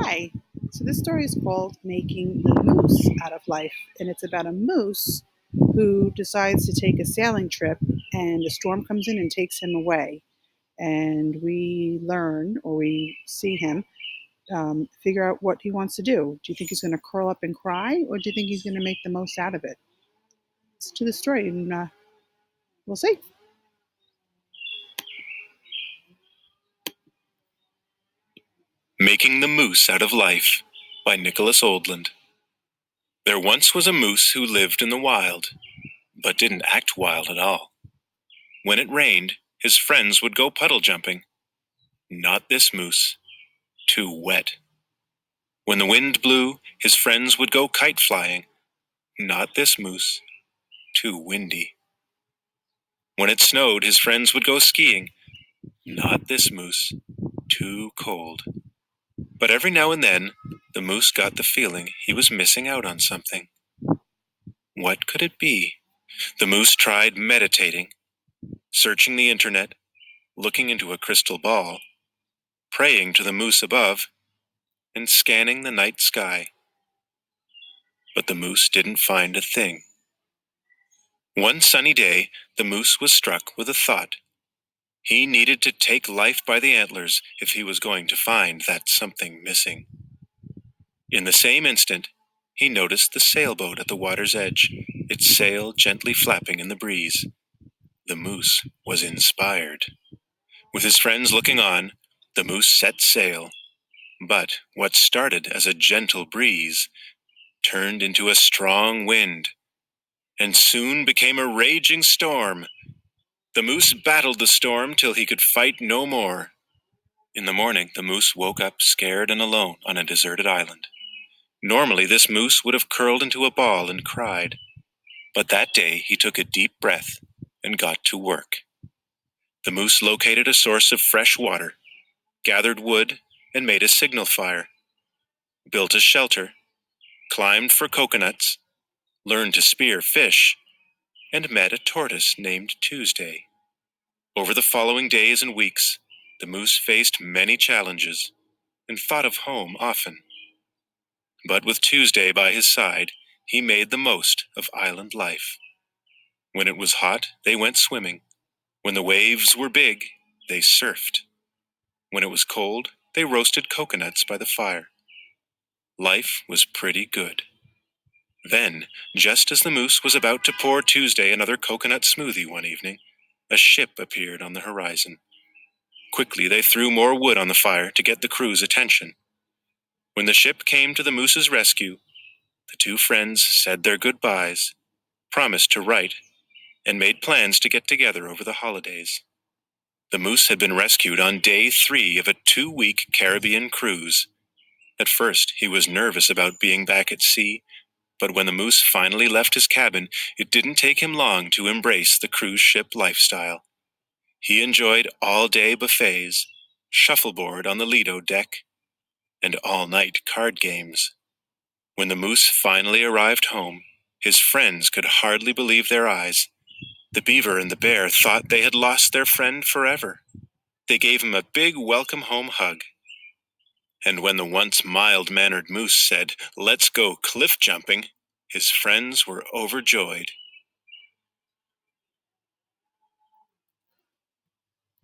Hi. So this story is called Making the Moose Out of Life, and it's about a moose who decides to take a sailing trip, and a storm comes in and takes him away. And we learn, or we see him, figure out what he wants to do. Do you think he's going to curl up and cry, or do you think he's going to make the most out of it? Listen to the story, and we'll see. Making the Moose Out of Life by Nicholas Oldland. There once was a moose who lived in the wild, but didn't act wild at all. When it rained, his friends would go puddle jumping. Not this moose. Too wet. When the wind blew, his friends would go kite flying. Not this moose. Too windy. When it snowed, his friends would go skiing. Not this moose. Too cold. But every now and then, the moose got the feeling he was missing out on something. What could it be? The moose tried meditating, searching the internet, looking into a crystal ball, praying to the moose above, and scanning the night sky. But the moose didn't find a thing. One sunny day, the moose was struck with a thought. He needed to take life by the antlers if he was going to find that something missing. In the same instant, he noticed the sailboat at the water's edge, its sail gently flapping in the breeze. The moose was inspired. With his friends looking on, the moose set sail. But what started as a gentle breeze turned into a strong wind, and soon became a raging storm. The moose battled the storm till he could fight no more. In the morning, the moose woke up scared and alone on a deserted island. Normally, this moose would have curled into a ball and cried. But that day, he took a deep breath and got to work. The moose located a source of fresh water, gathered wood, and made a signal fire, built a shelter, climbed for coconuts, learned to spear fish, and met a tortoise named Tuesday. Over the following days and weeks, the moose faced many challenges and thought of home often. But with Tuesday by his side, he made the most of island life. When it was hot, they went swimming. When the waves were big, they surfed. When it was cold, they roasted coconuts by the fire. Life was pretty good. Then, just as the moose was about to pour Tuesday another coconut smoothie one evening, a ship appeared on the horizon. Quickly they threw more wood on the fire to get the crew's attention. When the ship came to the moose's rescue, the two friends said their goodbyes, promised to write, and made plans to get together over the holidays. The moose had been rescued on day 3 of a 2-week Caribbean cruise. At first, he was nervous about being back at sea, but when the moose finally left his cabin, it didn't take him long to embrace the cruise ship lifestyle. He enjoyed all-day buffets, shuffleboard on the Lido deck, and all-night card games. When the moose finally arrived home, his friends could hardly believe their eyes. The beaver and the bear thought they had lost their friend forever. They gave him a big welcome home hug. And when the once mild-mannered moose said, "Let's go cliff jumping," his friends were overjoyed.